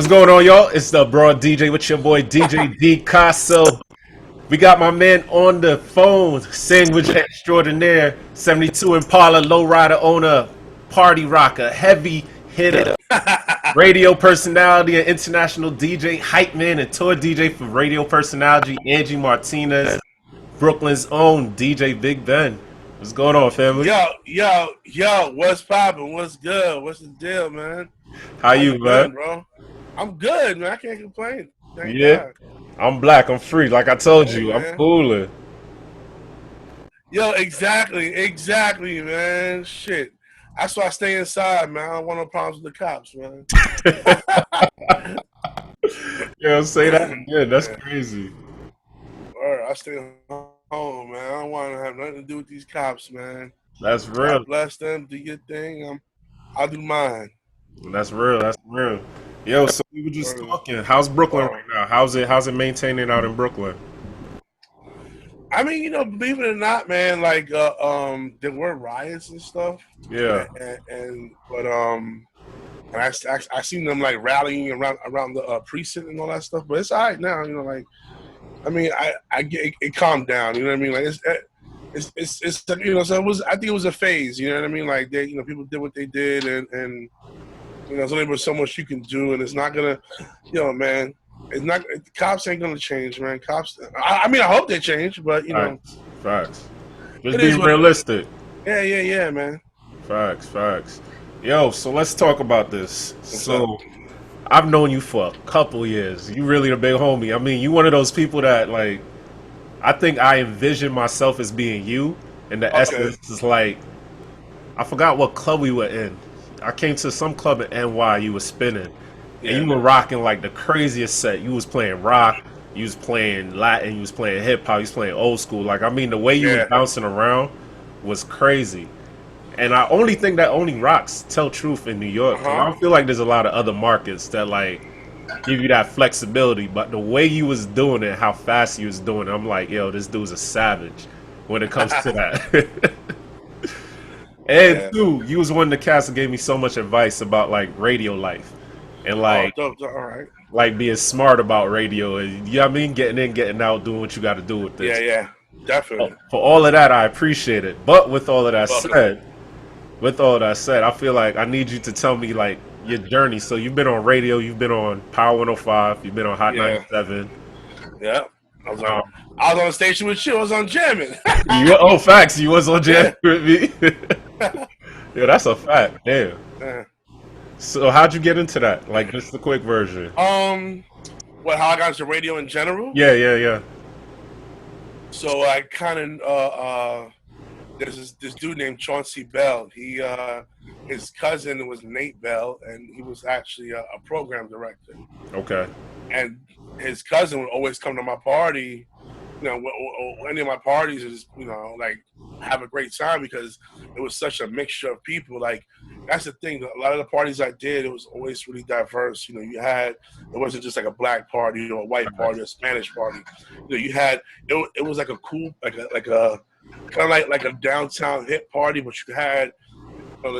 going on, y'all? It's the Broad DJ with your boy DJ DCaso. We got my man on the phone, sandwich extraordinaire, 72 Impala lowrider owner, party rocker, heavy hitter, radio personality, and international DJ, hype man, and tour DJ for radio personality, Angie Martinez, Brooklyn's own DJ Big Ben. What's going on, family? Yo, what's poppin'? What's good? What's the deal, man? How you, man? Bro? I'm good, man. I can't complain. Thank God. I'm black. I'm free. Like I told you, man. I'm cooler. Yo, exactly, man. Shit. That's why I stay inside, man. I don't want no problems with the cops, man. Yo, say that again. That's crazy. All right, I stay home, man. I don't want to have nothing to do with these cops, man. That's real. God bless them. Do your thing. I'll do mine. That's real. That's real. Yo, so we were just talking. How's Brooklyn right now? How's it maintaining out in Brooklyn? I mean, you know, believe it or not, man, like there were riots and stuff. Yeah. And I seen them like rallying around the precinct and all that stuff. But it's all right now, you know. Like, I mean, I get it calmed down. You know what I mean? Like it's you know. So I think it was a phase. You know what I mean? Like people did what they did and. You know, there's only so much you can do, and it's not gonna, man. It's not. Cops ain't gonna change, man. Cops. I mean, I hope they change, but you know. Facts. Just being realistic. Yeah, man. Facts. Yo, so let's talk about this. So, I've known you for a couple years. You really the big homie. I mean, you one of those people that like. I think I envision myself as being you, and the essence is like. I forgot what club we were in. I came to some club in NY, you were spinning, and you were rocking like the craziest set. You was playing rock, you was playing Latin, you was playing hip hop, you was playing old school. Like, I mean, the way you were bouncing around was crazy. And I only think that only rocks tell truth in New York. I don't feel like there's a lot of other markets that like give you that flexibility. But the way you was doing it, how fast you was doing it, I'm like, yo, this dude's a savage when it comes to that. And too, you was one of the cats that gave me so much advice about like radio life and like, like being smart about radio and you know what I mean, getting in, getting out, doing what you got to do with this. Yeah, definitely. For all of that, I appreciate it. But with all of that said, I feel like I need you to tell me like your journey. So you've been on radio, you've been on Power 105, you've been on Hot 97. Yeah. I was on the station with you. I was on jamming. Facts. You was on jamming with me. Yeah, that's a fact. Damn. So how'd you get into that? Like, just the quick version. How I got into radio in general? Yeah. So I kind of there's this dude named Chauncey Bell. His cousin was Nate Bell, and he was actually a program director. Okay. And his cousin would always come to my party, any of my parties, is like have a great time because it was such a mixture of people. Like that's the thing. A lot of the parties I did, it was always really diverse. It wasn't just like a black party or a white party or a Spanish party. You had it was like a cool, like a kind of like a downtown hip party, but you had. The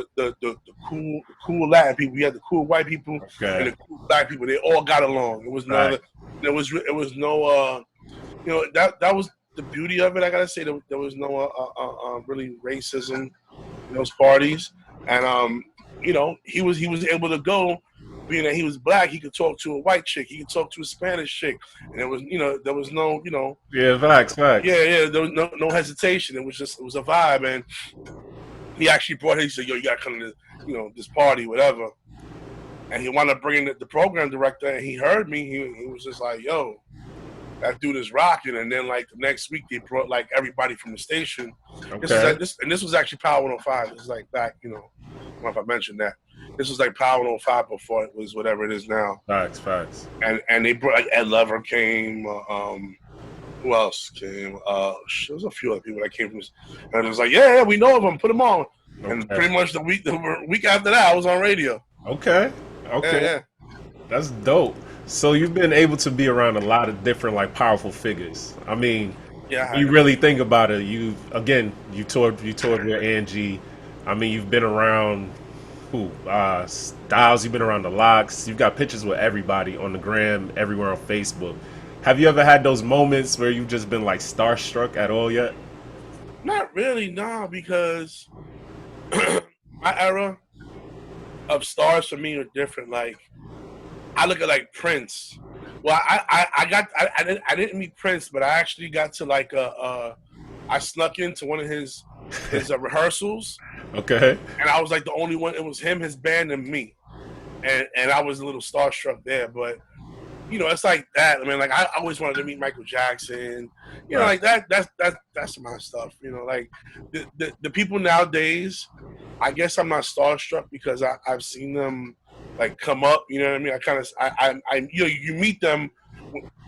cool Latin people, you had the cool white people and the cool black people. They all got along. It was no, that was the beauty of it. I gotta say there was no really racism in those parties, and he was able to go. Being that he was black, he could talk to a white chick, he could talk to a Spanish chick, and there was no facts. There was no hesitation. It was a vibe, and he actually brought it. He said, "Yo, you gotta come to this party, whatever." And he wanted to bring the program director, and he heard me. He was just like, "Yo, that dude is rocking." And then like the next week, they brought like everybody from the station. This was actually Power 105. This is like back, I don't know if I mentioned that. This was like Power 105 before it was whatever it is now. Facts. And they brought like Ed Lover came. Who else came? There was a few other people that came from this. And it was like, yeah, we know of them. Put them on. Okay. And pretty much the week after that, I was on radio. Okay. Yeah. That's dope. So you've been able to be around a lot of different, like, powerful figures. I mean, you really think about it. You toured with Angie. I mean, you've been around Who? Styles, you've been around the locks. You've got pictures with everybody on the gram, everywhere on Facebook. Have you ever had those moments where you've just been like starstruck at all yet? Not really, nah, because my era of stars for me are different. Like I look at like Prince. Well, I didn't meet Prince, but I actually got to like I snuck into one of his rehearsals, Okay. and I was like the only one. It was him, his band, and me, and I was a little starstruck there. But it's like that. I mean, like I always wanted to meet Michael Jackson. Right. Like that's my stuff. Like the people nowadays. I guess I'm not starstruck because I've seen them like come up. You know what I mean? I kind of I you meet them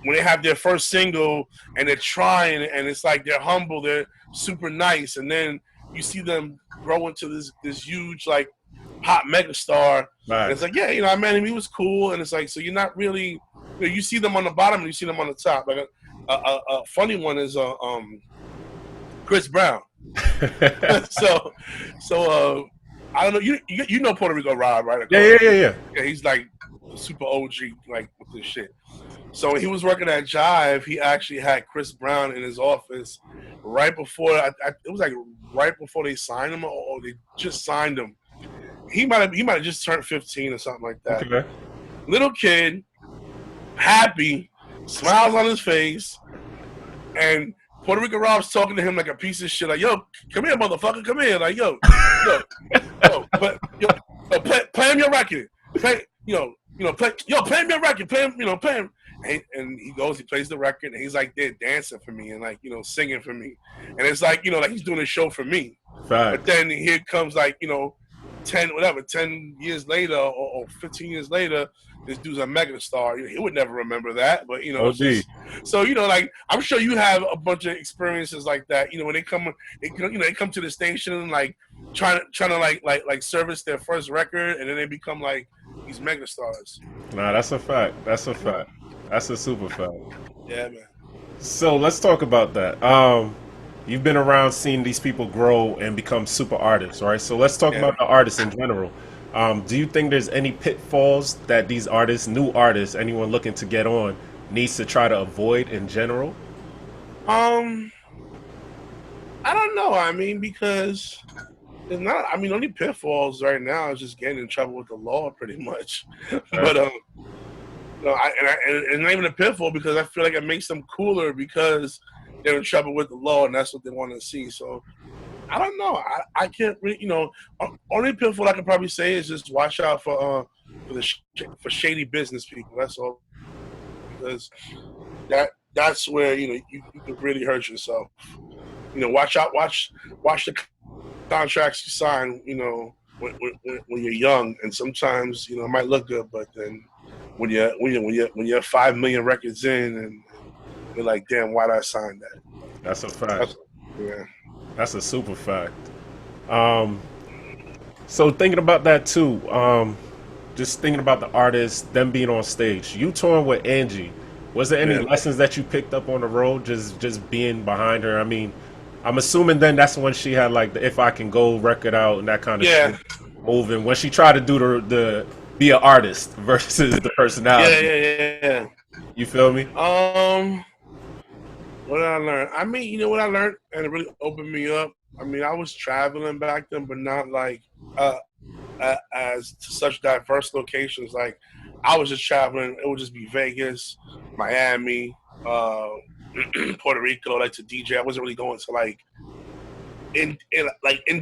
when they have their first single and they're trying and it's like they're humble, they're super nice, and then you see them grow into this huge like pop megastar, and Right. it's like I met him, he was cool, and it's like so you're not really you see them on the bottom and you see them on the top. Like a funny one is Chris Brown. so I don't know. You know Puerto Rico Rob, right? Yeah. Yeah, he's like super OG, like with this shit. So when he was working at Jive, he actually had Chris Brown in his office right before. It was like right before they signed him, or they just signed him. He might have just turned 15 or something like that. Okay. Little kid, happy, smiles on his face, and Puerto Rico Rob's talking to him like a piece of shit. Like, yo, come here, motherfucker, come here. Like, yo, play him your record. Play him your record. Play him. And he goes, he plays the record, and he's like there dancing for me and like singing for me, and it's like like he's doing a show for me. Right. But then here comes like 10 years later or 15 years later, this dude's a mega star. He would never remember that, but OG. so like I'm sure you have a bunch of experiences like that. When they come, they come to the station and like trying to like service their first record, and then they become like these mega stars. Nah, that's a fact. That's a fact. That's a super fact. Yeah, man. So let's talk about that. You've been around seeing these people grow and become super artists, right? So let's talk about the artists in general. Do you think there's any pitfalls that these artists, new artists, anyone looking to get on, needs to try to avoid in general? I don't know. I mean, because there's not. I mean, only pitfalls right now is just getting in trouble with the law, pretty much. But and not even a pitfall because I feel like it makes them cooler because they're in trouble with the law and that's what they want to see. So I don't know. I can't really, only pitfall I can probably say is just watch out for shady business people. That's all, because that's where you could really hurt yourself. Watch out, watch the contracts you sign. When you're young, and sometimes it might look good, but then when you're 5 million records in, and you're like, damn, why did I sign that? That's a fact. That's a super fact. So thinking about that too, just thinking about the artists, them being on stage. You touring with Angie. Was there any lessons that you picked up on the road, just being behind her? I mean, I'm assuming then that's when she had like the "If I Can Go" record out and that kind of shit moving. When she tried to do the be an artist versus the personality. Yeah. You feel me? What did I learn? I mean, what I learned, and it really opened me up. I mean, I was traveling back then, but not like as to such diverse locations. Like, I was just traveling. It would just be Vegas, Miami, Puerto Rico, like to DJ. I wasn't really going to like in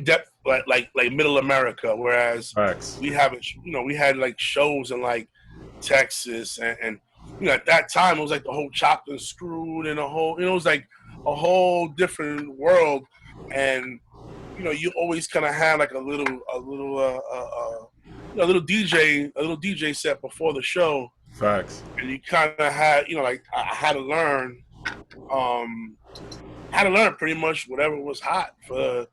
depth like Middle America. Whereas we haven't, we had like shows in like Texas and at that time it was like the whole chopped and screwed and a whole, it was like a whole different world. And you always kind of had like a little DJ set before the show. Facts. And you kind of had, like I had to learn pretty much whatever was hot for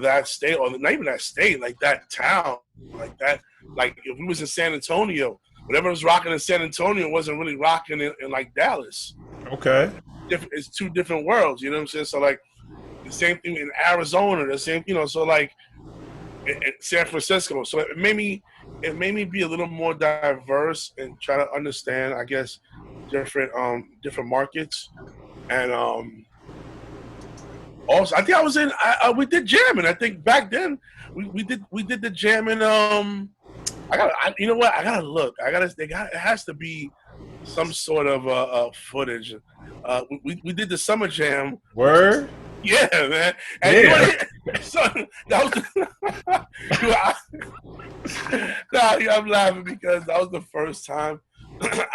that state, or not even that state, like that town, like that. Like if we was in San Antonio, whatever was rocking in San Antonio wasn't really rocking in like Dallas. Okay. It's two different worlds, you know what I'm saying? So like the same thing in Arizona, the same, so like in San Francisco. So it made me be a little more diverse and try to understand, I guess, different markets. And also, I think I was in. We did jamming. I think back then we did the jamming. You know what? I gotta look. It has to be some sort of footage. We did the summer jam, which is Word? yeah, man. And you know Yeah. what? So that was no, I'm laughing because that was the first time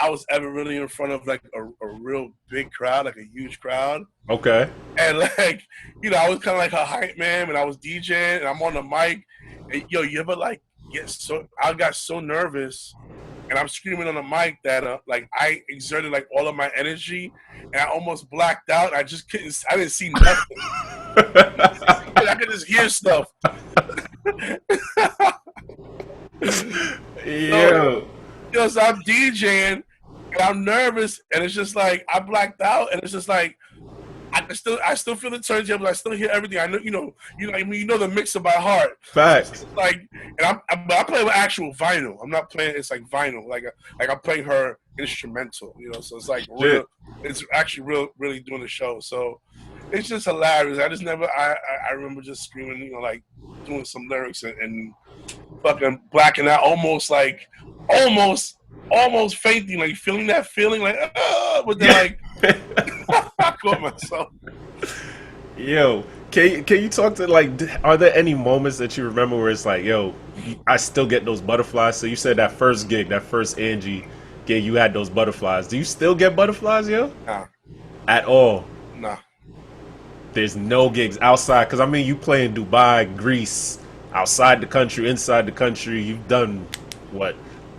I was ever really in front of like a real big crowd, like a huge crowd. Okay. And like, I was kind of like a hype man, and I was DJing, and I'm on the mic. And, you ever like I got so nervous, and I'm screaming on the mic that like I exerted like all of my energy, and I almost blacked out. I just couldn't. I didn't see nothing. I could just hear stuff. Yeah. So I'm DJing, and I'm nervous, and it's just like I blacked out, and it's just like I still feel the turntables. I still hear everything. I know, I mean, the mixer by heart. Facts. So like, and I play with actual vinyl. I'm not playing. It's like vinyl. Like I'm playing her instrumental. So it's like real. It's actually really doing the show. So it's just hilarious. I just never. I remember just screaming. Like doing some lyrics and fucking blacking out, almost fainting, like feeling that feeling, like, but then like. I caught myself. Yo, can you talk to like? Are there any moments that you remember where it's like, yo, I still get those butterflies? So you said that first gig, that first Angie gig, you had those butterflies. Do you still get butterflies, yo? Nah. At all? Nah. There's no gigs outside, because I mean, you play in Dubai, Greece, outside the country, inside the country. You've done what,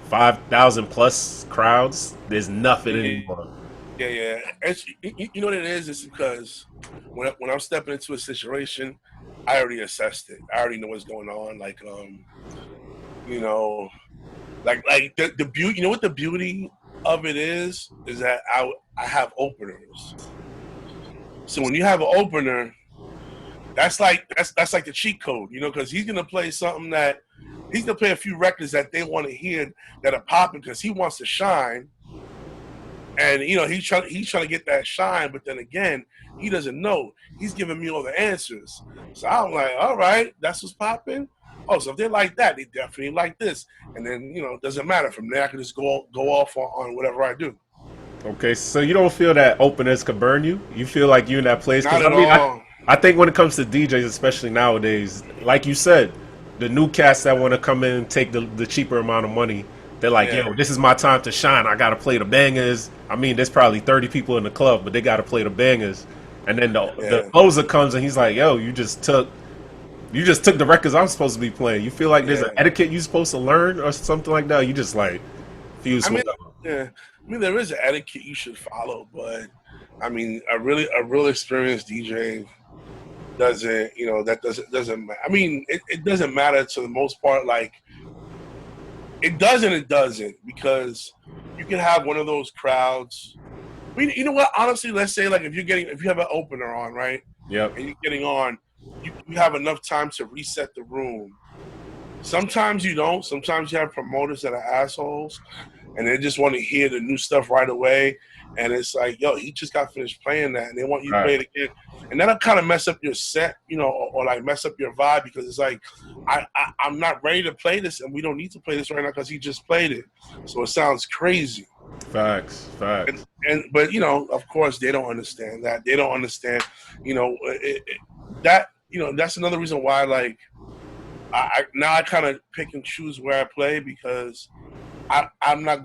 5,000 plus crowds? There's nothing anymore. Yeah. You know what it is? It's because when I'm stepping into a situation, I already assessed it. I already know what's going on. Like, like the beauty. You know what the beauty of it is that I have openers. So when you have an opener, that's like the cheat code, because he's gonna play something that he's gonna play a few records that they want to hear that are popping because he wants to shine. And he's trying to get that shine, but then again, he doesn't know. He's giving me all the answers. So I'm like, all right, that's what's popping. Oh, so if they like that, they definitely like this. And then it doesn't matter. From there, I can just go off on whatever I do. Okay, so you don't feel that openness could burn you? You feel like you're in that place? Not at all. I think when it comes to DJs, especially nowadays, like you said, the new cats that want to come in and take the cheaper amount of money, they're like, yo, this is my time to shine. I got to play the bangers. I mean, there's probably 30 people in the club, but they got to play the bangers. And then the closer comes and he's like, yo, you just took the records I'm supposed to be playing. You feel like there's an etiquette you're supposed to learn or something like that? You just like fuse. I mean, there is an etiquette you should follow, but I mean, a real experienced DJ doesn't, doesn't. I mean, it doesn't matter to the most part. Like, it doesn't, because you can have one of those crowds. I mean, you know what? Honestly, let's say like if you have an opener on, right? Yep. And you're getting on, you have enough time to reset the room. Sometimes you don't. Sometimes you have promoters that are assholes, and they just want to hear the new stuff right away. And it's like, yo, he just got finished playing that, and they want you to play it again. And that'll kind of mess up your set, or like mess up your vibe, because it's like, I'm not ready to play this, and we don't need to play this right now because he just played it. So it sounds crazy. Facts. But of course, they don't understand that. They don't understand, that's another reason why, like, I kind of pick and choose where I play, because I'm not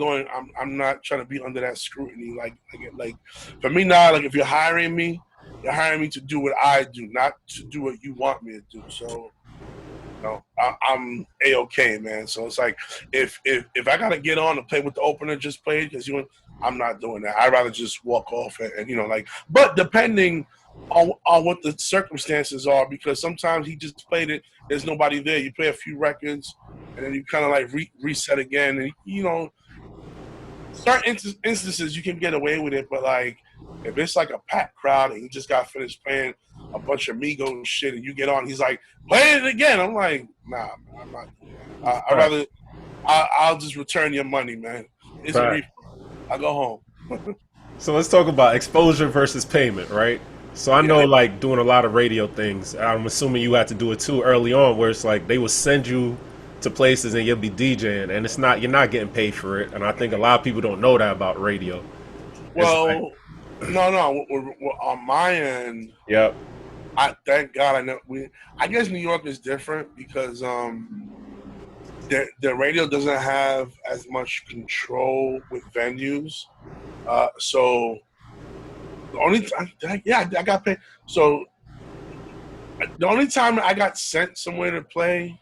trying to be under that scrutiny. Like for me now, like if you're hiring me to do what I do, not to do what you want me to do. So, I'm A-okay, man. So it's like if I gotta get on and play with the opener just played, because I'm not doing that. I'd rather just walk off and but depending on what the circumstances are, because sometimes he just played it, there's nobody there. You play a few records, and then you kind of like reset again, and certain instances you can get away with it, but like if it's like a packed crowd and you just got finished playing a bunch of Migos shit, and you get on. He's like, play it again. I'm like, nah, man, I'm not doing that. I'd rather I'll just return your money, man. It's a refund. I go home. So let's talk about exposure versus payment, right? So I know, like, doing a lot of radio things, I'm assuming you had to do it too early on, where it's like they will send you to places and you'll be DJing, and you're not getting paid for it. And I think a lot of people don't know that about radio. Well, no. On my end, yep. I thank God I know I guess New York is different because the radio doesn't have as much control with venues. So the only time, I got paid. So the only time I got sent somewhere to play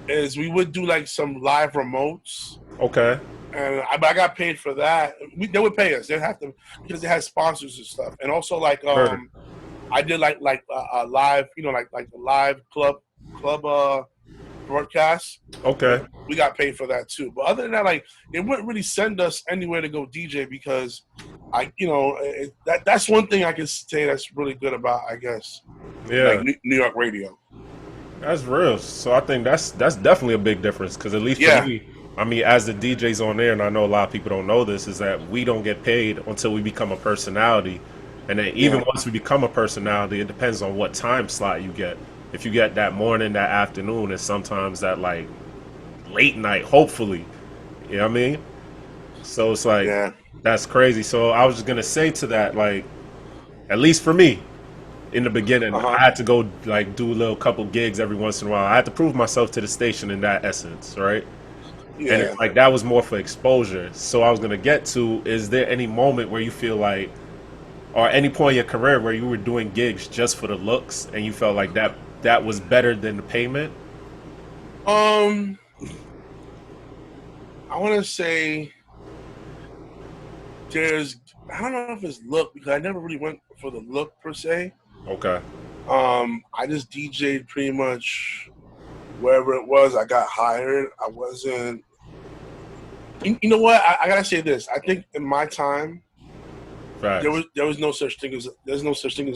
is we would do like some live remotes. Okay. And I got paid for that. They would pay us. They have to because they had sponsors and stuff. And also like I did like a live, like the live club broadcast. Okay. We got paid for that too. But other than that, like they wouldn't really send us anywhere to go DJ because that's one thing I can say that's really good about, I guess. Yeah. Like New York radio. That's real. So I think that's definitely a big difference because at least for me, I mean, as the DJs on there, and I know a lot of people don't know this, is that we don't get paid until we become a personality. And then even once we become a personality, it depends on what time slot you get. If you get that morning, that afternoon, and sometimes that like late night, hopefully. You know what I mean? So it's like, that's crazy. So I was just going to say to that, like, at least for me, in the beginning, I had to go like do a little couple gigs every once in a while. I had to prove myself to the station in that essence, right? Yeah. And like that was more for exposure. So I was gonna get to, is there any moment where you feel like, or any point in your career where you were doing gigs just for the looks and you felt like that was better than the payment? I want to say I don't know if it's look because I never really went for the look per se. Okay. I just DJ'd pretty much wherever it was. I got hired. I wasn't. You know what? I gotta say this. I think in my time, there was no such thing as a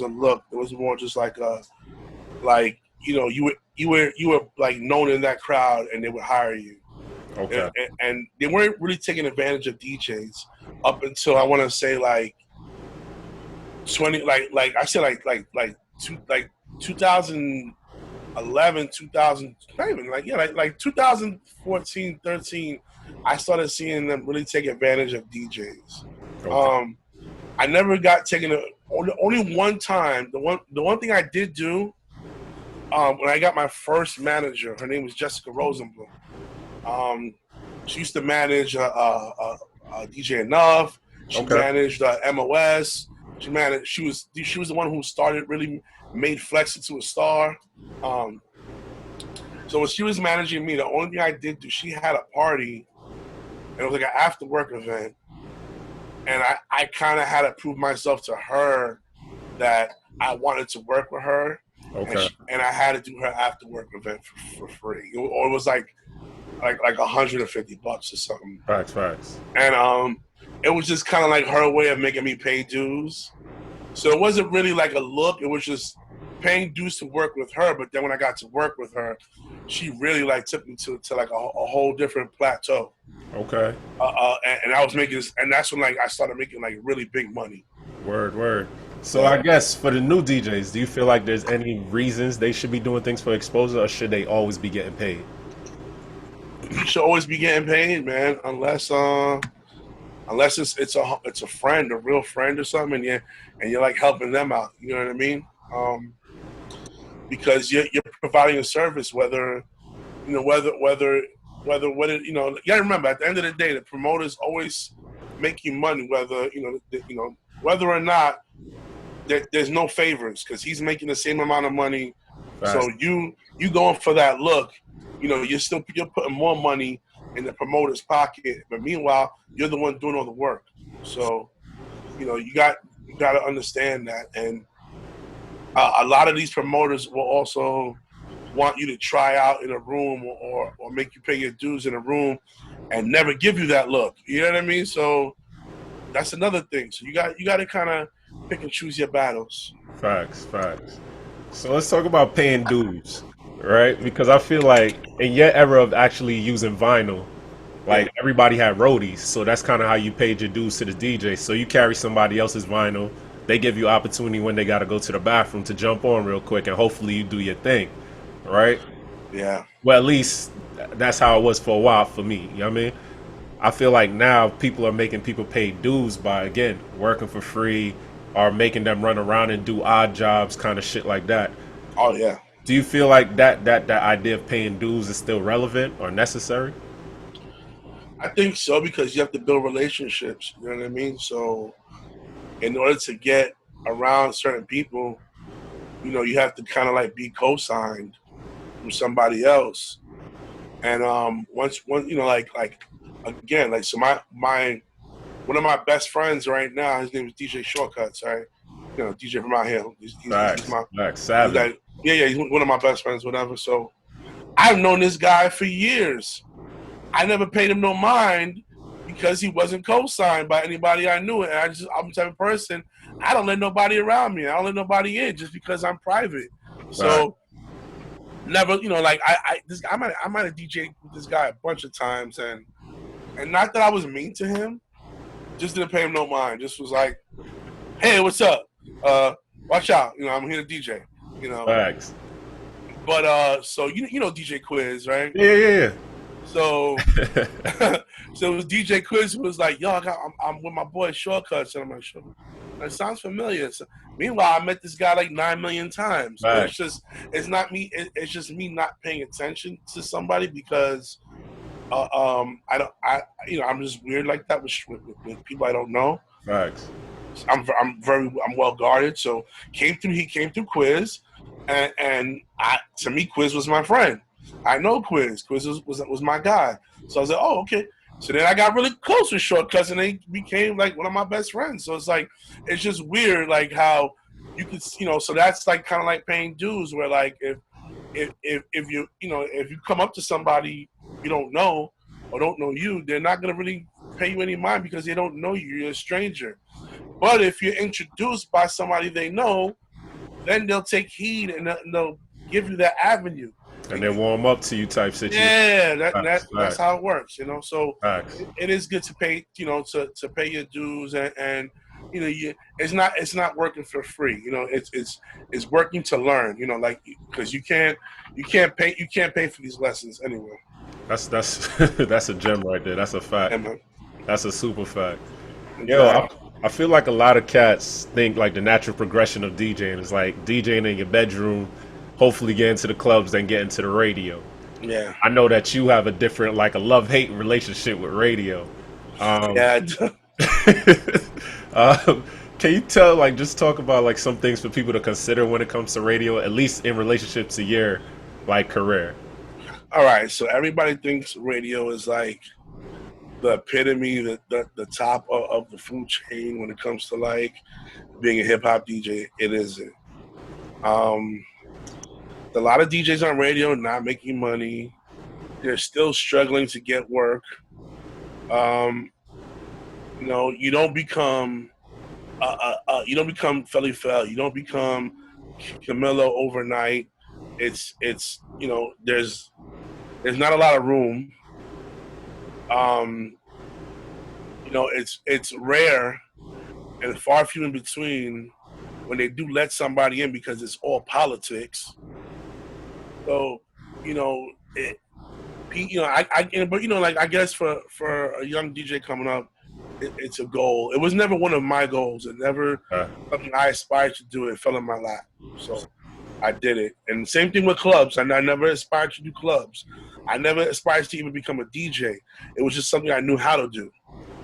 look. It was more just like you were like known in that crowd and they would hire you. Okay. And they weren't really taking advantage of DJs up until I want to say like 20, like I said like 2011, 2000, not even like 2014, 13. I started seeing them really take advantage of DJs. Okay. I never got taken. Only one time. The one thing I did do when I got my first manager, her name was Jessica Rosenblum. She used to manage DJ Enough. She managed MOS. She was the one who really made Flex into a star. So when she was managing me, the only thing I did do, she had a party, and it was like an after work event, and I kind of had to prove myself to her that I wanted to work with her. Okay. And I had to do her after work event for free, or it was like $150 or something. Facts. And it was just kind of like her way of making me pay dues. So it wasn't really like a look. It was just paying dues to work with her. But then when I got to work with her, she really like took me to like a whole different plateau. Okay. And I was making this, and that's when like I started making like really big money. Word. So I guess for the new DJs, do you feel like there's any reasons they should be doing things for exposure, or should they always be getting paid? You should always be getting paid, man, unless it's a friend, a real friend or something, and you're like helping them out. You know what I mean? Because you're providing a service, whether you gotta remember at the end of the day, the promoters always make you money, whether whether or not there's no favors, because he's making the same amount of money. Fast. So you going for that look, you're putting more money in the promoter's pocket, but meanwhile you're the one doing all the work. So you got to understand that, and a lot of these promoters will also want you to try out in a room or make you pay your dues in a room and never give you that look. You know what I mean? So that's another thing. So you got to kind of pick and choose your battles. Facts, facts. So let's talk about paying dues, right? Because I feel like in your era of actually using vinyl, Yeah. like everybody had roadies, so that's kind of how you paid your dues to the DJ. So you carry somebody else's vinyl, they give you opportunity when they got to go to the bathroom to jump on real quick, and hopefully you do your thing, right? Yeah. Well, at least that's how it was for a while for me. You know what I mean? I feel like now people are making people pay dues by again working for free or making them run around and do odd jobs, kind of shit like that. Oh yeah. Do you feel like that idea of paying dues is still relevant or necessary? I think so because you have to build relationships. You know what I mean? So in order to get around certain people, you have to kind of like be co-signed from somebody else. And once like again, like so my one of my best friends right now, his name is DJ Shortcuts, right? DJ from out here. He's Facts, my facts, he's savage. like yeah, he's one of my best friends, whatever. So I've known this guy for years. I never paid him no mind because he wasn't co-signed by anybody I knew. And I'm the type of person, I don't let nobody around me. I don't let nobody in just because I'm private. Facts. So never, like I might have DJed with this guy a bunch of times, and not that I was mean to him, just didn't pay him no mind. Just was like, hey, what's up? Watch out, I'm here to DJ, Facts. But so DJ Quiz, right? Yeah, yeah, So yeah. so it was DJ Quiz who was like, yo, I'm with my boy Shortcuts, and I'm like, sure. That sounds familiar. So, meanwhile, I met this guy like 9 million times, but Facts. it's not me. It's just me not paying attention to somebody because I'm just weird like that with people I don't know. Facts. I'm well guarded. So he came through Quiz, and to me Quiz was my friend. I know Quiz. Quiz was my guy. So I was like, oh, okay. So then I got really close with Shortcuts, and they became like one of my best friends. So it's like, it's just weird, like how you could, so that's like kind of like paying dues, where like if you if you come up to somebody you don't know or don't know you, they're not gonna really pay you any mind because they don't know you. You're a stranger. But if you're introduced by somebody they know, then they'll take heed and they'll give you that avenue. And then warm up to you type situation. Yeah, Facts. that's how it works, So Facts. it is good to pay, to pay your dues, and it's not working for free. It's working to learn. Like because you can't pay for these lessons anyway. That's that's a gem right there. That's a fact. Yeah, man. That's a super fact. Yo, Exactly. I feel like a lot of cats think like the natural progression of DJing is like DJing in your bedroom, hopefully get into the clubs, then get into the radio. Yeah. I know that you have a different, like a love-hate relationship with radio. Yeah. Um, can you tell, like, just talk about like some things for people to consider when it comes to radio, at least in relationship to your like career? All right. So everybody thinks radio is like the epitome, the top of the food chain when it comes to like being a hip hop DJ. It isn't. Um, a lot of DJs on radio not making money. They're still struggling to get work. Um, you don't become Felly Fell. You don't become Camilo overnight. There's not a lot of room. Um, it's rare and far few in between when they do let somebody in because it's all politics. So, it, but like I guess for a young DJ coming up, it's a goal. It was never one of my goals. It never something I aspired to do. It fell in my lap, so I did it. And same thing with clubs. And I never aspired to do clubs. I never aspired to even become a DJ. It was just something I knew how to do.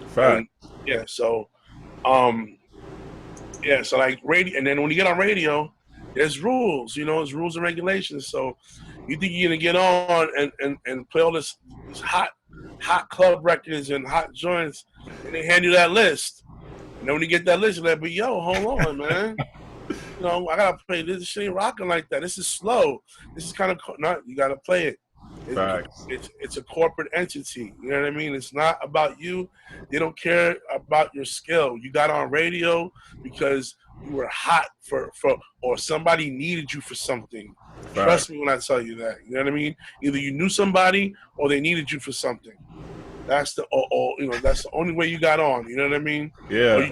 Fact. And yeah, so so like radio, and then when you get on radio, there's rules. There's rules and regulations. So you think you're gonna get on and play all these hot club records and hot joints, and they hand you that list. And then when you get that list, you're like, but yo, hold on, man. I gotta play this. Shit ain't rocking like that. This is slow. This is kind of not. You gotta play it. It's a corporate entity. You know what I mean? It's not about you. They don't care about your skill. You got on radio because hot for or somebody needed you for something. Right. Trust me when I tell you that. You know what I mean? Either you knew somebody or they needed you for something. That's the or that's the only way you got on. You know what I mean? Yeah.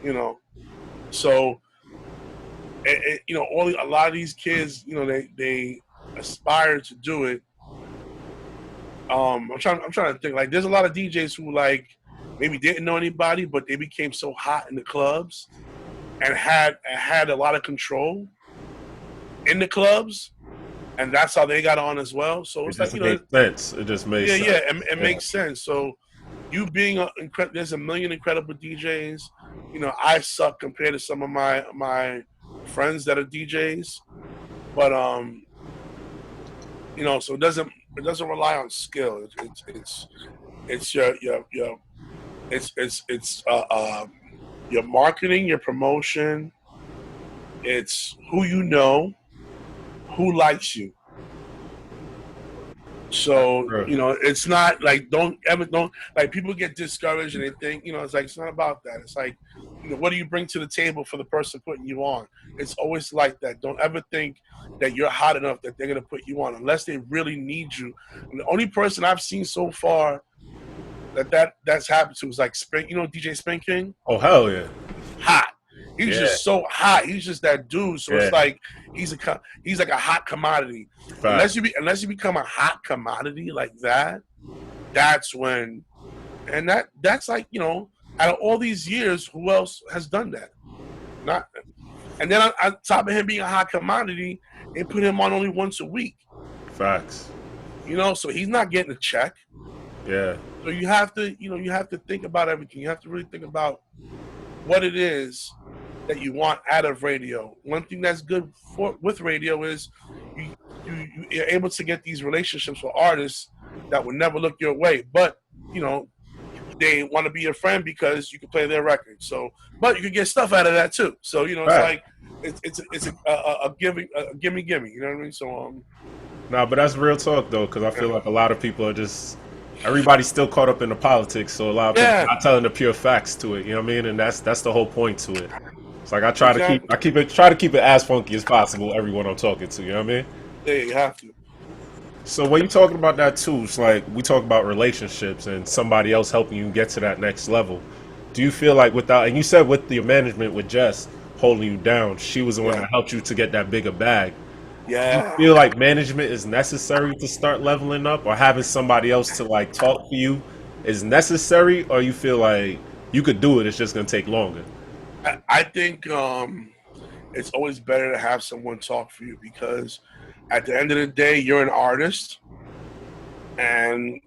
Or so a lot of these kids, they aspire to do it. I'm trying to think. Like, there's a lot of DJs who like maybe didn't know anybody, but they became so hot in the clubs and had a lot of control in the clubs, and that's how they got on as well. So it's like, made sense. It just made sense. Yeah, it makes sense. So you being there's a million incredible DJs. I suck compared to some of my friends that are DJs, but so it doesn't rely on skill. It's your marketing, your promotion. It's who you know, who likes you. So, it's not like don't like people get discouraged and they think, it's like, it's not about that. It's like, what do you bring to the table for the person putting you on? It's always like that. Don't ever think that you're hot enough that they're going to put you on unless they really need you. And the only person I've seen so far that's happened to is like Spin, DJ Spin King. Oh, hell yeah. Hot. He's just so hot. He's just that dude. So it's like he's like a hot commodity. Right. Unless you become a hot commodity like that, that's when, and that's like, out of all these years, who else has done that? Not. And then on top of him being a hot commodity, they put him on only once a week. Facts. So he's not getting a check. Yeah. So you have to think about everything. You have to really think about what it is that you want out of radio. One thing that's good with radio is you're able to get these relationships with artists that would never look your way, but they want to be your friend because you can play their record. So, but you can get stuff out of that too. So it's like it's a gimme. You know what I mean? So but that's real talk though, because I feel like a lot of people are just. Everybody's still caught up in the politics, so a lot of people are not telling the pure facts to it. You know what I mean? And that's the whole point to it. It's like I try to keep it as funky as possible. Everyone I'm talking to, you know what I mean? Yeah, you have to. So when you're talking about that too, it's like we talk about relationships and somebody else helping you get to that next level. Do you feel like and you said with your management with Jess holding you down, she was the one that helped you to get that bigger bag. Yeah. Do you feel like management is necessary to start leveling up, or having somebody else to like talk for you is necessary, or you feel like you could do it, it's just going to take longer? I think it's always better to have someone talk for you, because at the end of the day, you're an artist. And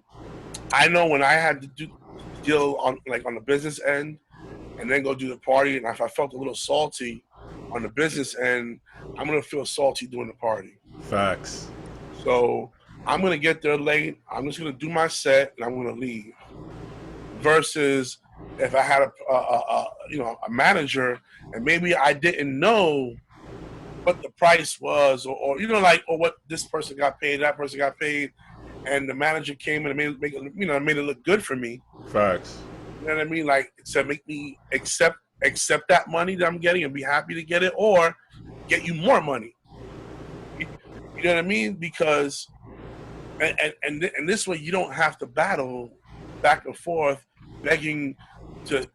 I know when I had to deal on the business end and then go do the party, and if I felt a little salty on the business end, I'm going to feel salty doing the party. Facts. So I'm going to get there late. I'm just going to do my set and I'm going to leave. Versus if I had a manager and maybe I didn't know what the price was or what this person got paid, that person got paid, and the manager came and made it look good for me. Facts. You know what I mean? Like, to make me accept that money that I'm getting and be happy to get it, or get you more money. You know what I mean? Because and this way you don't have to battle back and forth begging to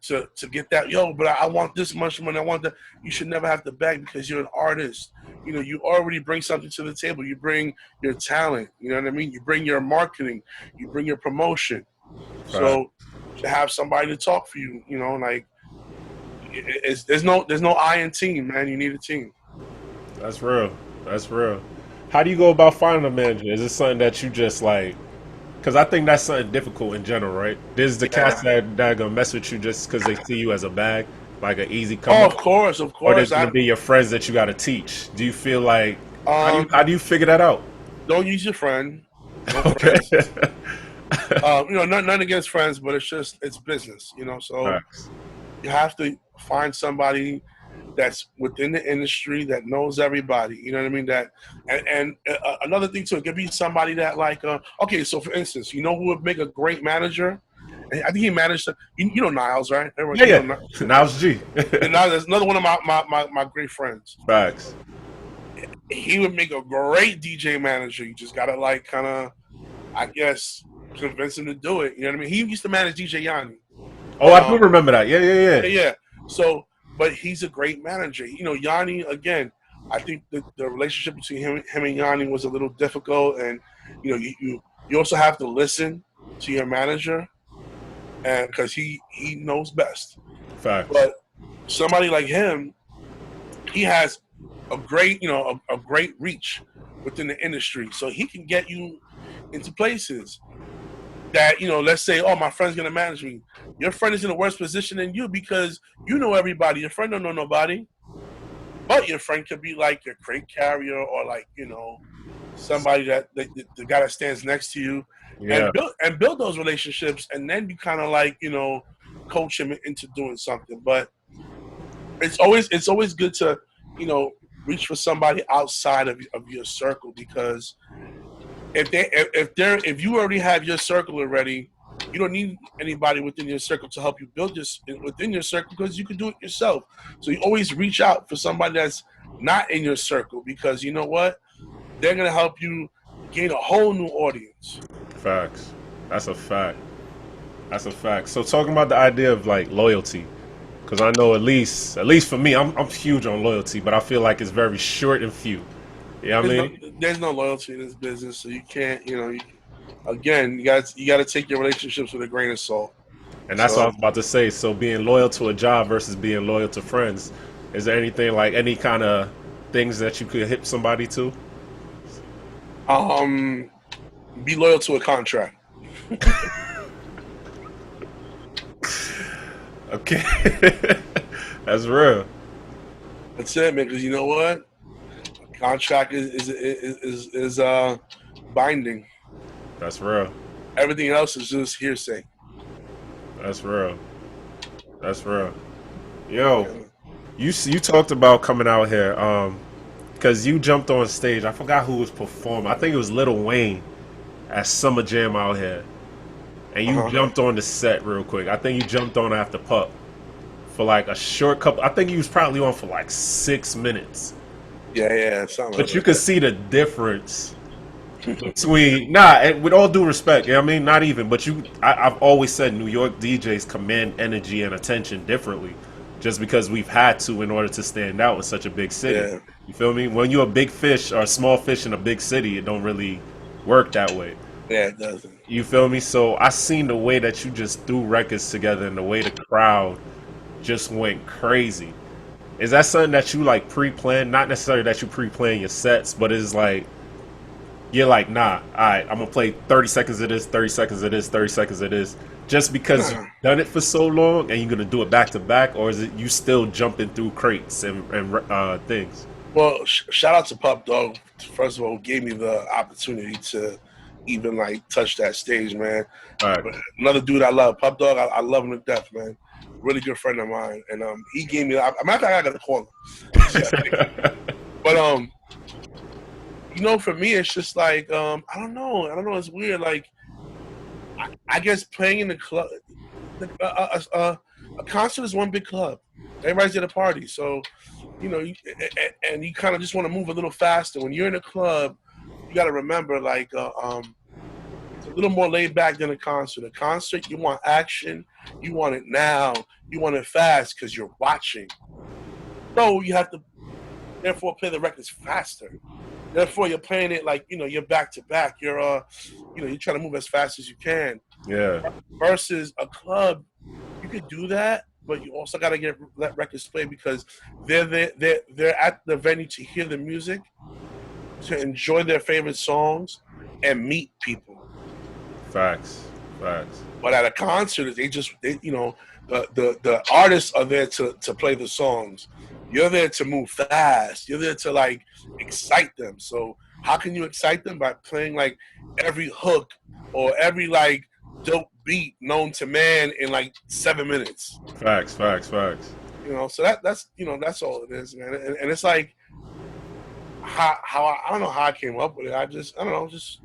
get that. But I want this much money. I want that. You should never have to beg, because you're an artist. You already bring something to the table. You bring your talent. You know what I mean? You bring your marketing. You bring your promotion. Right. So to have somebody to talk for you, there's no I in team, man. You need a team. That's real. How do you go about finding a manager? Is it something that you just like? Because I think that's something difficult in general, right? There's the cats that are gonna mess with you just because they see you as a bag, like an easy come up. Of course. Or there's gonna be your friends that you got to teach. Do you feel like how do you figure that out? Don't use your friend. Okay. Nothing against friends, but it's business. So Facts. You have to find somebody that's within the industry that knows everybody. You know what I mean? That and another thing too, it could be somebody that so for instance, who would make a great manager I think he managed to. You know Niles, right? Everyone, Yeah, you know, yeah. Niles G. and now there's another one of my great friends. Facts. He would make a great DJ manager. You just gotta like kind of, I guess, convince him to do it. You know what I mean? He used to manage DJ Yanni. Oh, But I do remember that. Yeah, yeah, yeah. yeah. So, but he's a great manager. You know, Yanni again. I think the relationship between him and Yanni was a little difficult, and you know, you also have to listen to your manager, and because he knows best. Facts. But somebody like him, he has a great a great reach within the industry, so he can get you into places that let's say, oh, my friend's gonna manage me. Your friend is in a worse position than you because you know everybody. Your friend don't know nobody, but your friend could be like your crate carrier or like somebody that the guy that stands next to you, Yeah. and build those relationships, and then you kind of like coach him into doing something. But it's always good to reach for somebody outside of your circle, because if you already have your circle already, you don't need anybody within your circle to help you build this within your circle, because you can do it yourself. So you always reach out for somebody that's not in your circle, because you know what, they're gonna help you gain a whole new audience. Facts. That's a fact. That's a fact. So talking about the idea of like loyalty, because I know at least for me, I'm huge on loyalty, but I feel like it's very short and few. You know what I mean? There's no loyalty in this business, so you can't. Again, you got to take your relationships with a grain of salt. And that's what I So, was about to say. So being loyal to a job versus being loyal to friends, is there anything like any kind of things that you could hit somebody to? be loyal to a contract. Okay, that's real. That's it, man. Because you know what, a contract is binding. That's real. Everything else is just hearsay. That's real. That's real. Yo, Yeah. you talked about coming out here, because you jumped on stage. I forgot who was performing. I think it was Lil Wayne at Summer Jam out here, and you Uh-huh. jumped on the set real quick. I think you jumped on after Pup for like a short couple. I think he was probably on for like 6 minutes. Yeah, something But you like could see the difference between and with all due respect, you know what I mean? Not even, but I've always said New York DJs command energy and attention differently, just because we've had to in order to stand out in such a big city. Yeah. You feel me? When you're a big fish or a small fish in a big city, it don't really work that way. Yeah, it doesn't. You feel me? So I seen the way that you just threw records together and the way the crowd just went crazy. Is that something that you like pre-plan? Not necessarily that you pre-plan your sets, but it's like you're like, nah, all right, I'm gonna play 30 seconds of this, 30 seconds of this, 30 seconds of this, just because you've done it for so long and you're gonna do it back to back, or is it you still jumping through crates and things? Well, shout out to Pup Dog. First of all, who gave me the opportunity to even like touch that stage, man. All right, But another dude I love, Pup Dog. I love him to death, man. Really good friend of mine, and he gave me. I'm not I gotta call him, but for me, it's just like I don't know. It's weird. Like I guess playing in the club, a concert is one big club. Everybody's at a party, so and you kind of just want to move a little faster. When you're in a club, you got to remember, like, it's a little more laid back than a concert. A concert, you want action, you want it now, you want it fast because you're watching. So you have to, therefore, play the records faster. Therefore, you're playing it like you're back to back. You're you're trying to move as fast as you can. yeah, Versus a club, you could do that, but you also got to let records play, because they're at the venue to hear the music, to enjoy their favorite songs, and meet people. facts, facts, But at a concert, the artists are there to play the songs. You're there to move fast. You're there to like excite them. So how can you excite them? By playing like every hook or every like dope beat known to man in like 7 minutes. facts, facts, facts. So that's all it is, man. And it's like how I don't know how I came up with it. I don't know, it's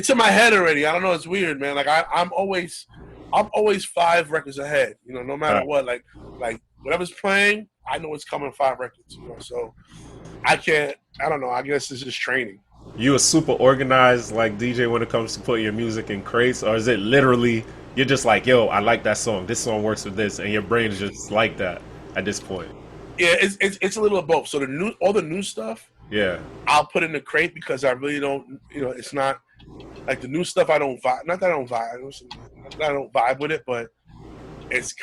in my head already. I don't know, it's weird, man. Like I'm always I'm always 5 records ahead. You know, no matter what. Like whatever's playing, I know it's coming 5 records. You know, so I can't. I don't know. I guess it's just training. You a super organized like DJ when it comes to putting your music in crates, or is it literally you're just like, yo, I like that song. This song works with this, and your brain is just like that at this point. Yeah, it's a little of both. So all the new stuff, Yeah. I'll put in the crate because I really don't. You know, it's not like the new stuff. I don't vibe. Not that I don't vibe. Not that I don't vibe with it, but it's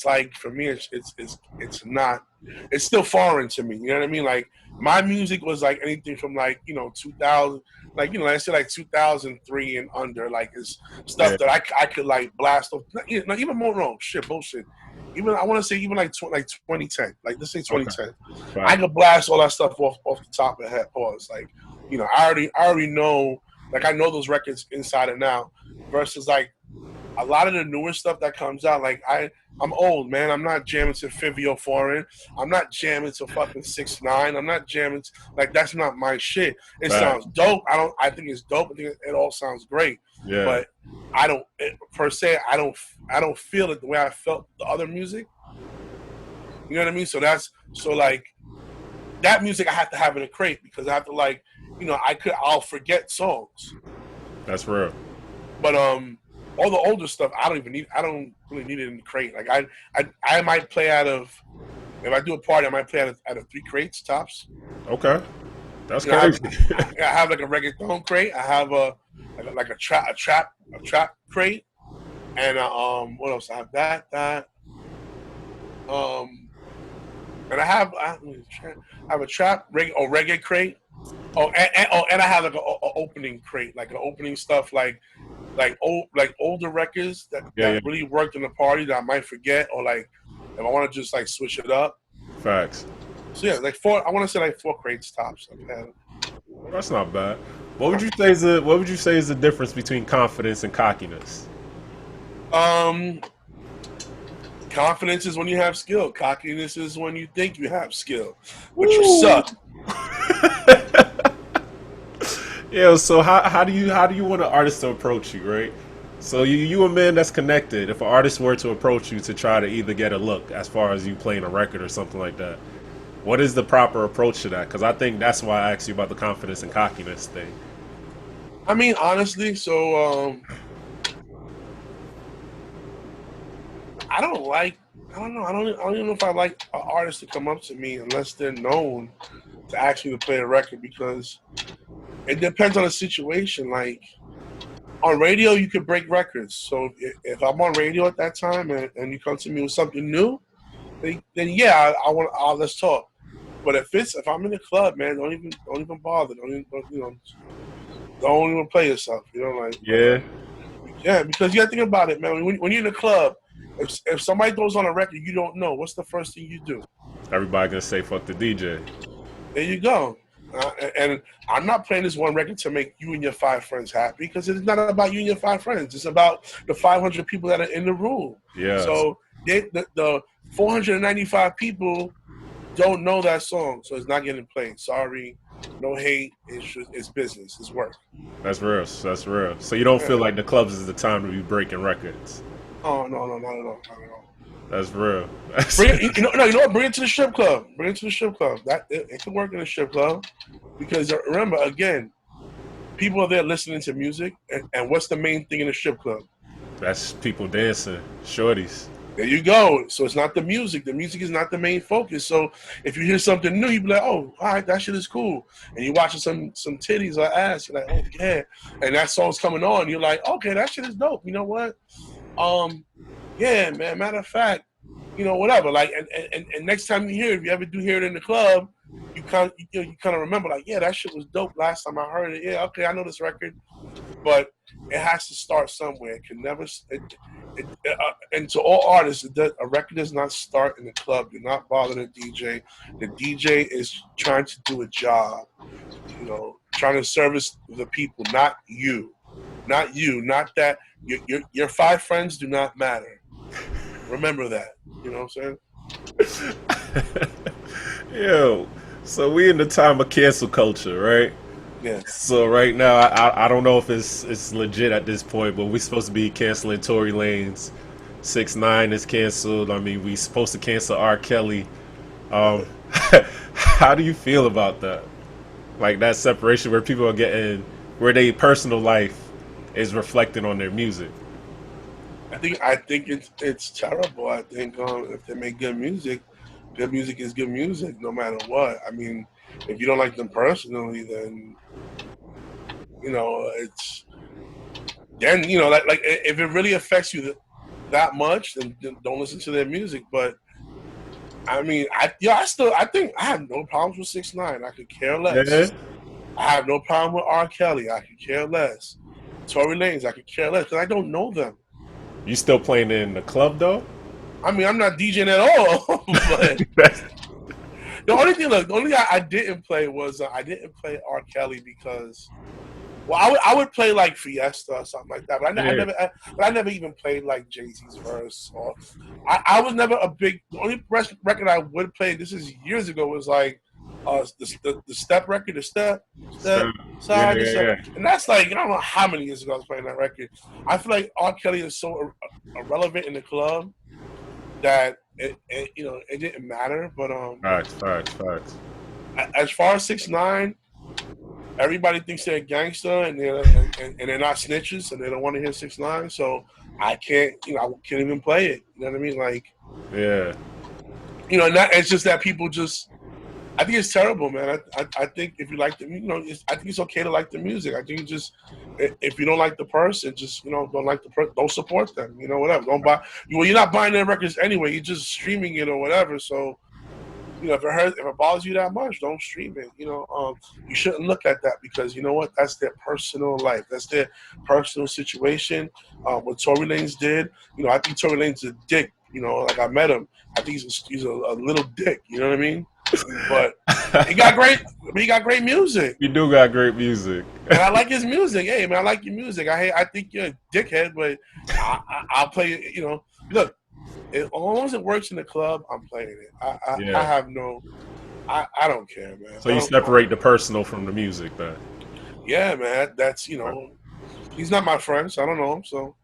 like for me, it's not. It's still foreign to me. You know what I mean? Like my music was like anything from like 2000, like I said like 2003 and under. Like it's stuff that I could like blast off. Not even more wrong. Shit, bullshit. Even I want to say even like 2010. Like let's say 2010. Okay. Right. I could blast all that stuff off the top of the head. Pause. Like I already know. Like I know those records inside and out. Versus like a lot of the newer stuff that comes out, like I'm old, man. I'm not jamming to Fivio Foreign. I'm not jamming to fucking 6ix9ine. I'm not jamming to, like that's not my shit. It sounds dope. I think it's dope. I think it all sounds great. Yeah. But I don't per se. I don't feel it the way I felt the other music. You know what I mean? So like that music I have to have in a crate because I have to like I'll forget songs. That's real. But all the older stuff, I don't really need it in the crate. Like I might play out of, if I do a party, I might play out of 3 crates tops. Okay, that's crazy. I have like a reggaeton crate. I have a trap crate, and what else? I have that and I have a trap reggae crate. And I have like an opening crate, like an opening stuff, like older records that really worked in the party that I might forget, or like if I want to just like switch it up. Facts. So yeah, like 4. I want to say like 4 crates tops. Well, that's not bad. What would you say is the difference between confidence and cockiness? Confidence is when you have skill. Cockiness is when you think you have skill, but you suck. Yeah, so how do you want an artist to approach you, right? So you a man that's connected. If an artist were to approach you to try to either get a look as far as you playing a record or something like that, what is the proper approach to that? Because I think that's why I asked you about the confidence and cockiness thing. I mean, honestly, so I don't know. I don't even know if I like an artist to come up to me unless they're known to ask me to play a record, because it depends on the situation. Like on radio, you could break records. So if I'm on radio at that time and you come to me with something new, then yeah, let's talk. But if I'm in the club, man, don't even bother. Don't even play yourself. Like yeah, because you got to think about it, man. When you're in the club, if somebody goes on a record you don't know, what's the first thing you do? Everybody gonna say fuck the DJ. There you go. And I'm not playing this one record to make you and your 5 friends happy, because it's not about you and your 5 friends. It's about the 500 people that are in the room. Yeah. So the 495 people don't know that song, so it's not getting played. Sorry, no hate. It's business. It's work. That's real. So you don't feel like the clubs is the time to be breaking records? Oh no, not at all. That's real. You know what? Bring it to the strip club. That it can work in the strip club, because remember, again, people are there listening to music, and what's the main thing in the strip club? That's people dancing, shorties. There you go. So it's not the music. The music is not the main focus. So if you hear something new, you be like, oh, all right, that shit is cool. And you're watching some titties or ass, you're like, oh yeah. And that song's coming on, you're like, okay, that shit is dope. You know what? Yeah, man. Matter of fact, whatever. Like, and next time you hear it, if you ever do hear it in the club, you kind of remember, like, yeah, that shit was dope last time I heard it. Yeah, okay, I know this record, but it has to start somewhere. It can never. And to all artists, a record does not start in the club. Do not bother the DJ. The DJ is trying to do a job. Trying to service the people, not you. Not that your 5 friends do not matter. Remember that. You know what I'm saying? Yo, so we in the time of cancel culture, right? Yeah. So right now, I don't know if it's legit at this point, but we're supposed to be canceling Tory Lanez. 6ix9ine is canceled. I mean, we supposed to cancel R. Kelly. Um, how do you feel about that? Like that separation where people are getting, where their personal life is reflecting on their music. I think it's terrible. I think if they make good music is good music, no matter what. I mean, if you don't like them personally, then it's then like if it really affects you that much, then don't listen to their music. But I mean, I think I have no problems with 6ix9ine. I could care Yeah. less. I have no problem with R. Kelly. I could care less. Tory Lanez, I could care less because I don't know them. You still playing in the club though? I mean, I'm not DJing at all. But the only thing, look, the only thing I didn't play was I didn't play R. Kelly because, well, I would play like Fiesta or something like that, but I never even played like Jay-Z's verse. Or I was never a big. The only record I would play, this is years ago, was like the Step record, the Step, Side, and that's like I don't know how many years ago I was playing that record. I feel like R. Kelly is so irrelevant in the club that it didn't matter. But Facts. as far as 6ix9ine, everybody thinks they're a gangster and they're not snitches and they don't want to hear 6ix9ine. So I can't even play it. You know what I mean? Like, Yeah. and that it's just that people just. I think it's terrible, man. I think if you like the, I think it's okay to like the music. I think just if you don't like the person, just don't like the person, don't support them. Whatever. Don't buy. Well, you're not buying their records anyway. You're just streaming it or whatever. So if it bothers you that much, don't stream it. You shouldn't look at that because you know what? That's their personal life. That's their personal situation. What Tory Lanez did, I think Tory Lanez is a dick. Like I met him. I think he's a little dick. You know what I mean? But he got great music. You do got great music. And I like his music. Hey, man, I like your music. I think you're a dickhead, but I'll play it. Look, as long as it works in the club, I'm playing it. I have no. I don't care, man. So you separate the personal from the music, man. Yeah, man. That's he's not my friend, so I don't know him. So.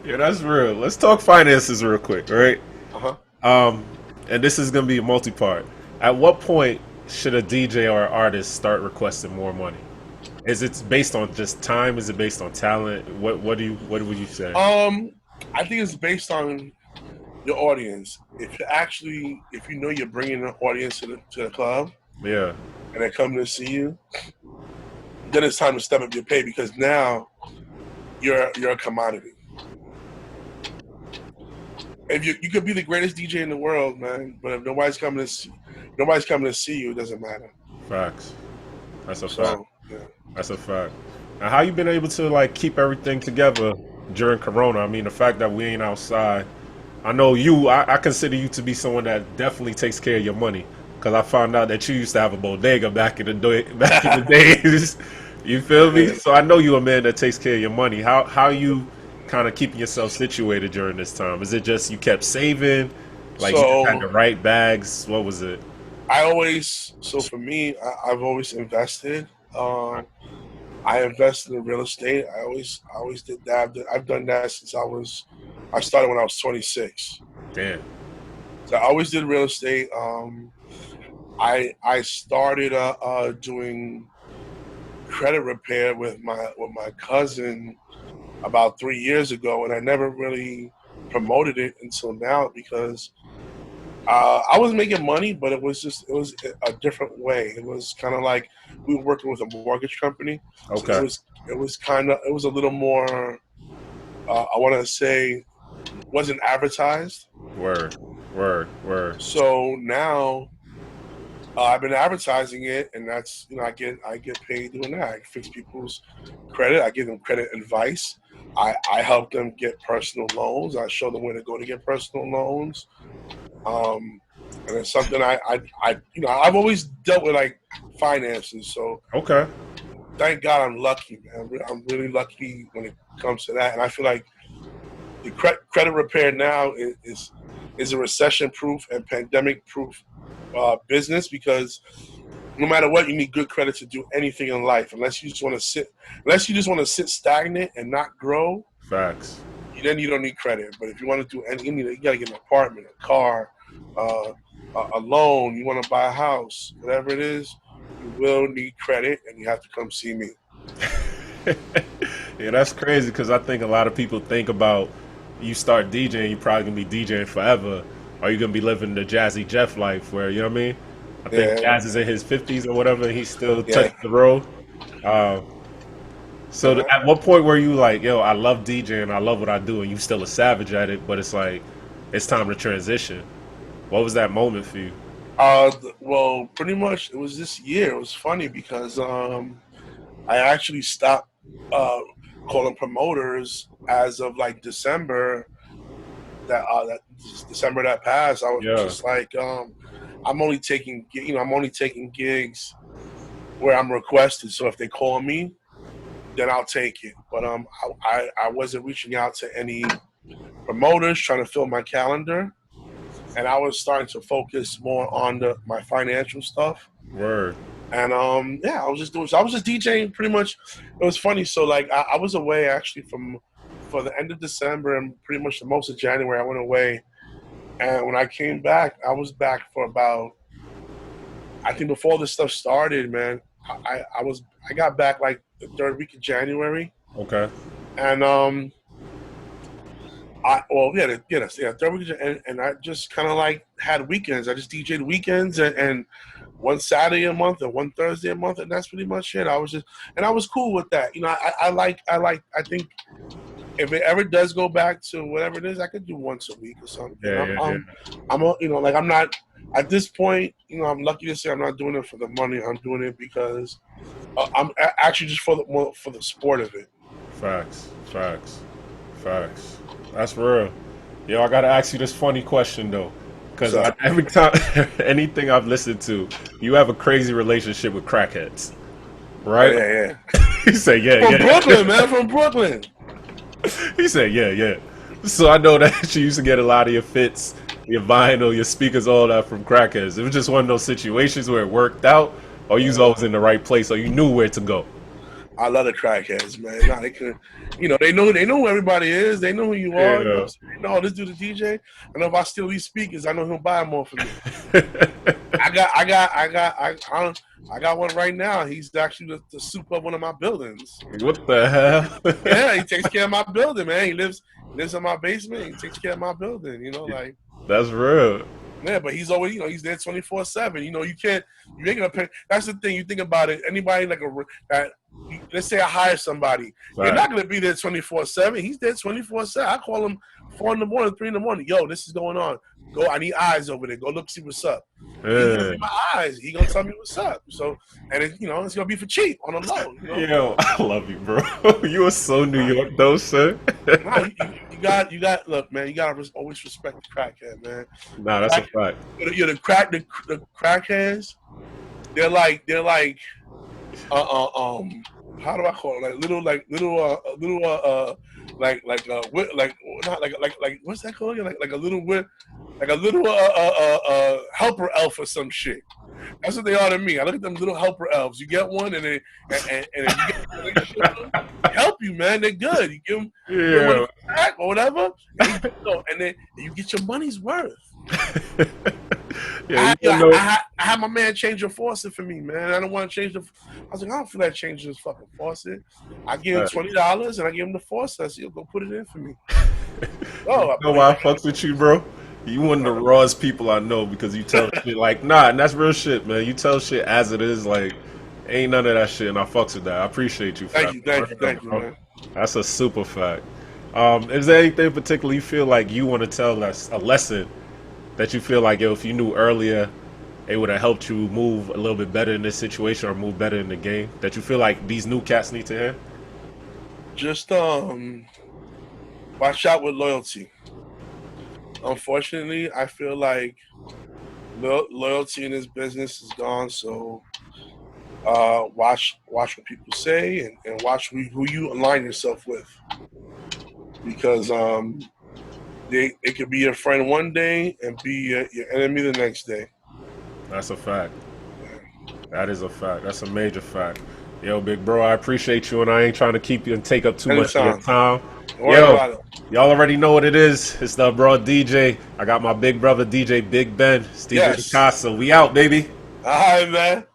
Yeah, that's real. Let's talk finances real quick, right? And this is gonna be a multi-part. At what point should a DJ or an artist start requesting more money? Is it based on just time? Is it based on talent? What would you say? I think it's based on your audience. If you're bringing an audience to the club, Yeah, and they come to see you, then it's time to step up your pay because now you're a commodity. If you could be the greatest DJ in the world, man, but if nobody's coming to see you, it doesn't matter. facts. That's a fact. Yeah. That's a fact. Now, how you been able to like keep everything together during Corona? I mean, the fact that we ain't outside. I know you. I consider you to be someone that definitely takes care of your money because I found out that you used to have a bodega back in the days. You feel me? So I know you a man that takes care of your money. How you kind of keeping yourself situated during this time? Is it just you kept saving, like you had the right bags? What was it? For me, I've always invested. I invested in real estate. I always did that. I've done that since I started when I was 26. Damn. So I always did real estate. I started doing credit repair with my cousin about 3 years ago, and I never really promoted it until now because I was making money, but it was a different way. It was kind of like we were working with a mortgage company. Okay. So it was a little more. I want to say, wasn't advertised. Word. So now I've been advertising it, and that's I get paid doing that. I fix people's credit. I give them credit advice. I help them get personal loans. I show them where to go to get personal loans. And it's something I've always dealt with like finances. So Okay. thank God I'm lucky, man. I'm really lucky when it comes to that. And I feel like the credit repair now is a recession-proof and pandemic-proof business because No matter what, you need good credit to do anything in life. Unless you just want to sit stagnant and not grow, Facts. then you don't need credit. But if you want to do anything, you got to get an apartment, a car, uh, a loan. You want to buy a house, whatever it is, you will need credit, and you have to come see me. Yeah, that's crazy because I think a lot of people think about you start DJing, you probably gonna be DJing forever, or you're gonna be living the Jazzy Jeff life where you know what I mean. I think Yeah, Jazz is in his 50s or whatever, and he's still yeah. touching the road. Uh, so Uh-huh. at what point were you like, yo, I love DJing, I love what I do, and you still a savage at it, but it's like it's time to transition. What was that moment for you? Well, pretty much it was this year. It was funny because I actually stopped uh, calling promoters as of like December. That December that passed, I was Yeah, just like, I'm only taking gigs where I'm requested. So if they call me, then I'll take it. But I wasn't reaching out to any promoters trying to fill my calendar, and I was starting to focus more on my financial stuff. word. And yeah, I was just DJing pretty much. It was funny. So like I was away actually for the end of December and pretty much the most of January. I went away, and when I came back, I was back for about, I think before this stuff started, man. I got back like the third week of January, Okay, and third week, and I just kind of like had weekends. I just DJed weekends and one Saturday a month and one Thursday a month, and that's pretty much it. I was cool with that. You know, I think if it ever does go back to whatever it is, I could do once a week or something. yeah, yeah, yeah. You know, like I'm not at this point. You know, I'm lucky to say I'm not doing it for the money. I'm doing it because actually just for the sport of it. Facts, facts, facts. That's real. Yo, I gotta ask you this funny question though, because So, every time anything I've listened to, you have a crazy relationship with crackheads, oh right? yeah, He said, yeah, yeah. From yeah. Brooklyn, man, from Brooklyn. He said, yeah, yeah. So I know that you used to get a lot of your fits, your vinyl, your speakers, all that from crackheads. It was just one of those situations where it worked out, or you was always in the right place, or you knew where to go. I love the crackheads, man. Nah, they can, you know, they know who everybody is. They know who you are. You know, Yeah. what I'm saying? They know, oh, this dude the DJ. I know if I steal these speakers, I know he'll buy more for me. I got one right now. He's actually the super of one of my buildings. What the hell? Yeah, he takes care of my building, man. He lives in my basement. He takes care of my building. You know, like That's real. yeah, but he's always, you know, he's there 24/7. You know, you ain't gonna pay. That's the thing. You think about it. Anybody like let's say I hire somebody, you're Right. not gonna be there 24/7. He's there 24/7. I call him 4 in the morning, 3 in the morning. Yo, this is going on. Go, I need eyes over there. Go look, see what's up. He's gonna Yeah. be my eyes. He gonna tell me what's up. So, and you know, it's gonna be for cheap on the low. You know, Yo, I love you, bro. You are so New York, though, sir. nah, you got. Look, man, you gotta always respect the crackhead, man. Nah, that's a fact. You're the crackheads. They're like how do I call it? Like what's that called? Like a little helper elf or some shit. That's what they are to me. I look at them little helper elves. You get one, and if you get a relationship with them, they help you, man. They're good. You give them money Yeah. for crack or whatever, and then you get your money's worth. Yeah, you know. I had my man change your faucet for me, man. I don't want to change the. I was like, I don't feel like changing this fucking faucet. I give him $20 and I give him the faucet. I said, yo, go put it in for me. Oh, I You know put why I it fucks with you, bro? You one of the rawest people I know because you tell shit like, nah, and that's real shit, man. You tell shit as it is, like, ain't none of that shit, and I fucks with that. I appreciate you for Thank that. you, thank you, Bro. man. That's a super fact. Is there anything particular you feel like you want to tell us a lesson that you feel like, yo, if you knew earlier, it would have helped you move a little bit better in this situation or move better in the game that you feel like these new cats need to hear? Just watch out with loyalty. Unfortunately, I feel like loyalty in this business is gone. So watch what people say and watch who you align yourself with, because they could be your friend one day and be your enemy the next day. That's a fact. That is a fact. That's a major fact. Yo, big bro, I appreciate you, and I ain't trying to keep you and take up too much of your time. Don't worry Yo, about it. y'all already know what it is. It's the abroad DJ. I got my big brother DJ Big Ben. It's DJ Yes. DCaso. We out, baby. All right, man.